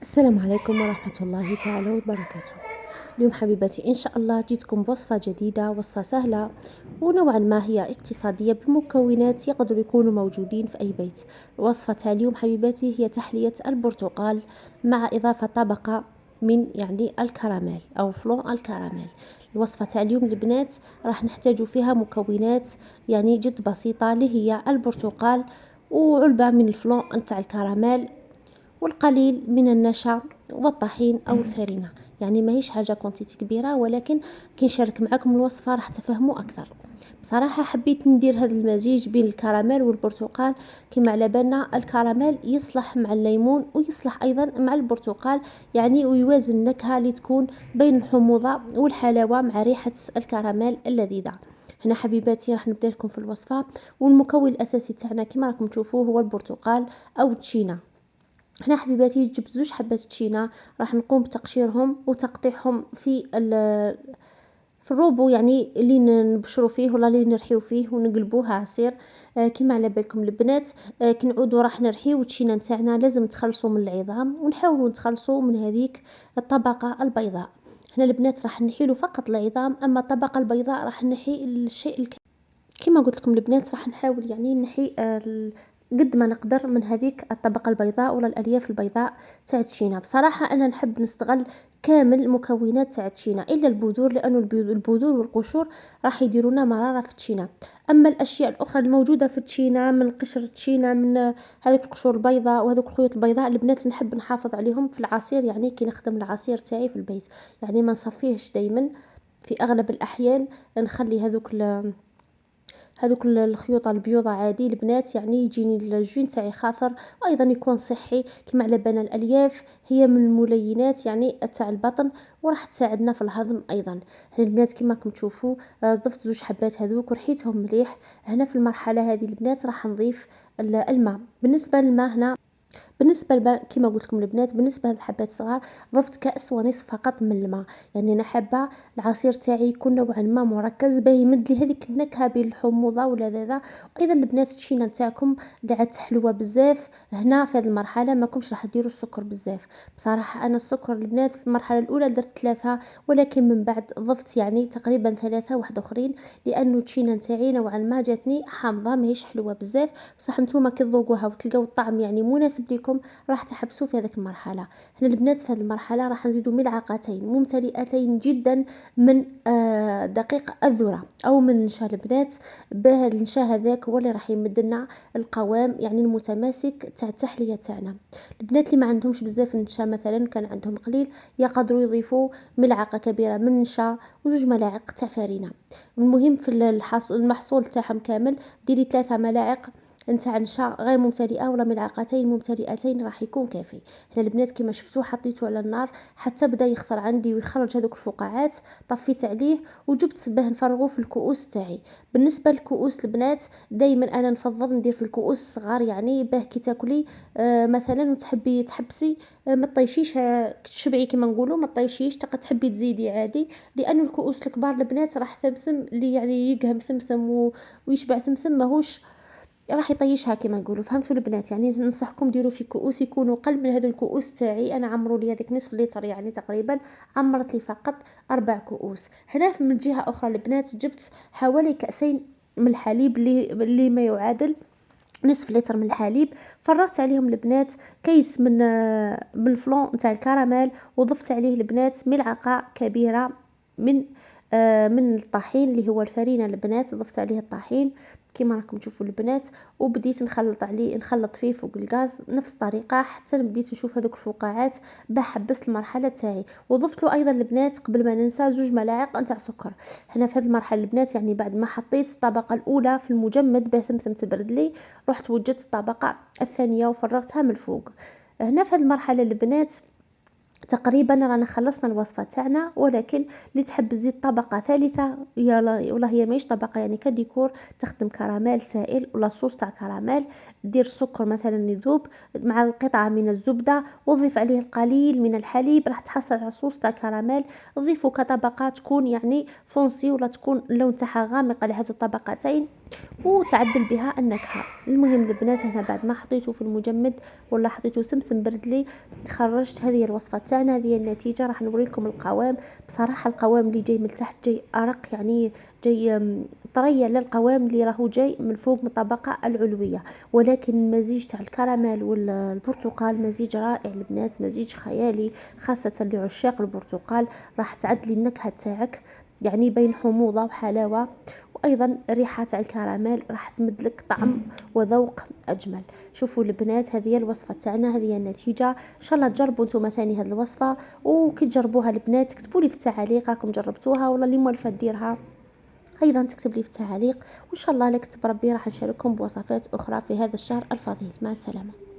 السلام عليكم ورحمة الله تعالى وبركاته. اليوم حبيباتي إن شاء الله جيتكم بوصفة جديدة، وصفة سهلة ونوعا ما هي اقتصادية بمكونات يقدروا يكونوا موجودين في أي بيت. الوصفة تاع اليوم حبيباتي هي تحلية البرتقال مع إضافة طبقة من الكراميل أو فلون الكراميل. الوصفة تاع اليوم البنات راح نحتاجوا فيها مكونات جد بسيطة، اللي هي البرتقال وعلبة من الفلون نتاع الكراميل والقليل من النشا والطحين أو الفرينة. ماهيش حاجة كونتيتي كبيرة، ولكن كي نشارك معكم الوصفة راح تفهموا أكثر. بصراحة حبيت ندير هذا المزيج بين الكراميل والبرتقال، كما على بالنا الكراميل يصلح مع الليمون ويصلح أيضا مع البرتقال، ويوازن النكهة اللي تكون بين الحموضة والحلاوة مع ريحة الكراميل اللذيذة. هنا حبيباتي راح نبدا لكم في الوصفة، والمكون الأساسي تاعنا كما راكم تشوفوه هو البرتقال أو التشينا. هنا حبيباتي جبت زوج حبات تشينا، راح نقوم بتقشيرهم وتقطيعهم في الروبو، اللي نبشروا فيه ولا اللي نرحيو فيه ونقلبوه عصير. كما على بالكم البنات، كي نعودوا راح نرحيو التشينا نتاعنا، لازم نتخلصوا من العظام ونحاولوا نتخلصوا من هذيك الطبقه البيضاء. هنا البنات راح نحيلوا فقط العظام، اما الطبقه البيضاء راح نحي الشيء كما قلت لكم البنات راح نحاول نحي قد ما نقدر من هذيك الطبقة البيضاء ولا الألياف البيضاء تاع التشينا. بصراحة أنا نحب نستغل كامل المكونات تاع التشينا إلا البذور، لأنه البذور والقشور راح يديرونا مرارة في التشينا. أما الأشياء الأخرى الموجودة في التشينا من قشر التشينا، من هذيك القشور البيضاء وهذوك الخيوط البيضاء، البنات نحب نحافظ عليهم في العصير، كي نخدم العصير تاعي في البيت، ما نصفيهش دايما. في أغلب الأحيان نخلي هذوك الخيوط البيوضة عادي البنات، يجيني الجين تاعي خاطر، وايضا يكون صحي. كما على بالنا الالياف هي من الملينات تاع البطن، وراح تساعدنا في الهضم ايضا. هنا البنات كما راكم تشوفوا ضفت زوج حبات هذوك ورحيتهم مليح. هنا في المرحله هذه البنات راح نضيف الماء. بالنسبه للماء كما قلت لكم البنات، بالنسبه للحبات الصغار ضفت كاس ونصف فقط من الماء. انا حابه العصير تاعي يكون نوعا ما مركز، باه يمد لي هذيك النكهه بين الحموضه واللذاذه. وايضا البنات التشينه نتاعكم دعت حلوه بزاف. هنا في هذه المرحله ماكمش راح ديروا السكر بزاف. بصراحه انا السكر البنات في المرحله الاولى درت 3، ولكن من بعد ضفت تقريبا 3 واحد اخرين، لانه التشينه نتاعي نوعا ما جاتني حامضه ماهيش حلوه بزاف. بصح نتوما كي تذوقوها وتلقاو الطعم مناسب لكم راح تحبسوا في هذيك المرحله. هنا البنات في هذه المرحله راح نزيدوا ملعقتين ممتلئتين جدا من دقيق الذره او من نشا البنات. باه النشا هذاك هو اللي راح يمد لنا القوام المتماسك تاع التحليه تاعنا. البنات اللي ما عندهمش بزاف النشا مثلا، كان عندهم قليل، يقدروا يضيفوا ملعقه كبيره من النشا وزوج ملاعق تاع فرينه. المهم في المحصول تاعهم كامل ديري 3 ملاعق نتاع نشا غير ممتلئه، ولا ملعقتين ممتلئتين راح يكون كافي. هنا البنات كما شفتوا حطيته على النار حتى بدا يخضر عندي ويخرج هذوك الفقاعات، طفيت عليه وجبت باه نفرغه في الكؤوس تاعي. بالنسبه للكؤوس البنات دائما انا نفضل ندير في الكؤوس الصغار، باه كي تاكلي مثلا وتحبي تحبسي ما طيشيش، تشبعي كما نقولوا، ما طيشيش تحبي تزيدي عادي. لان الكؤوس الكبار البنات راح ثمثم اللي يقهم ثمثم ويشبع ثمثم ماهوش راح يطيشها كما نقولوا. فهمتوا البنات؟ ننصحكم ديروا في كؤوس يكونوا قل من هذا الكؤوس تاعي. انا عمروا لي هذيك نصف لتر، تقريبا عمرت لي فقط 4 كؤوس. هنا من جهه اخرى البنات جبت حوالي كاسين من الحليب اللي ما يعادل نصف لتر من الحليب. فرغت عليهم البنات كيس من الفلون نتاع الكراميل، وضفت عليه البنات ملعقه كبيره من الطحين اللي هو الفرينه البنات. ضفت عليه الطحين كما راكم تشوفوا البنات، وبديت نخلط فيه فوق الغاز نفس الطريقه حتى بديت نشوف هذوك الفقاعات باه حبست المرحله تاعي. وضفت له ايضا البنات قبل ما ننسى 2 ملاعق نتاع سكر. هنا في هذه المرحله البنات بعد ما حطيت الطبقه الاولى في المجمد باه ثمثم تبرد لي، رحت وجدت الطبقه الثانيه وفرغتها من الفوق. هنا في هذه المرحله البنات تقريبا رانا خلصنا الوصفة تاعنا، ولكن اللي تحب تزيد طبقة ثالثة يلا، والله هي ماهيش طبقة يعني كديكور، تخدم كراميل سائل ولا صوص تاع كراميل، دير السكر مثلا يذوب مع قطعة من الزبدة، وضيف عليه القليل من الحليب، راح تحصل على صوص تاع كراميل. ضيفه كطبقة تكون يعني فونسي ولا تكون اللون تاعها غامق على هذو الطبقتين، وتعدل بها النكهة. المهم البنات هنا بعد ما حطيته في المجمد ولا حطيته ثمثم برد لي، خرجت هذه الوصفة تاعنا، هذه النتيجة. راح نوريكم القوام. بصراحة القوام اللي جاي من تحت جاي أرق، يعني جاي طرية للقوام اللي راهو جاي من فوق من الطبقة العلوية، ولكن المزيج تاع الكراميل والبرتقال مزيج رائع البنات، مزيج خيالي، خاصة لعشاق البرتقال. راح تعدلي النكهة تاعك، يعني بين حموضة وحلاوة، وايضا الريحه تاع الكراميل راح تمدلك طعم وذوق اجمل. شوفوا البنات هذه هي الوصفه تاعنا، هذه هي النتيجه. ان شاء الله تجربوا نتوما ثاني هذه الوصفه، وكي تجربوها البنات كتبوا لي في التعاليق راكم جربتوها ولا اللي موالفه ديرها ايضا تكتب لي في التعاليق. وان شاء الله لك تبربي راح نشارككم بوصفات اخرى في هذا الشهر الفضيل. مع السلامه.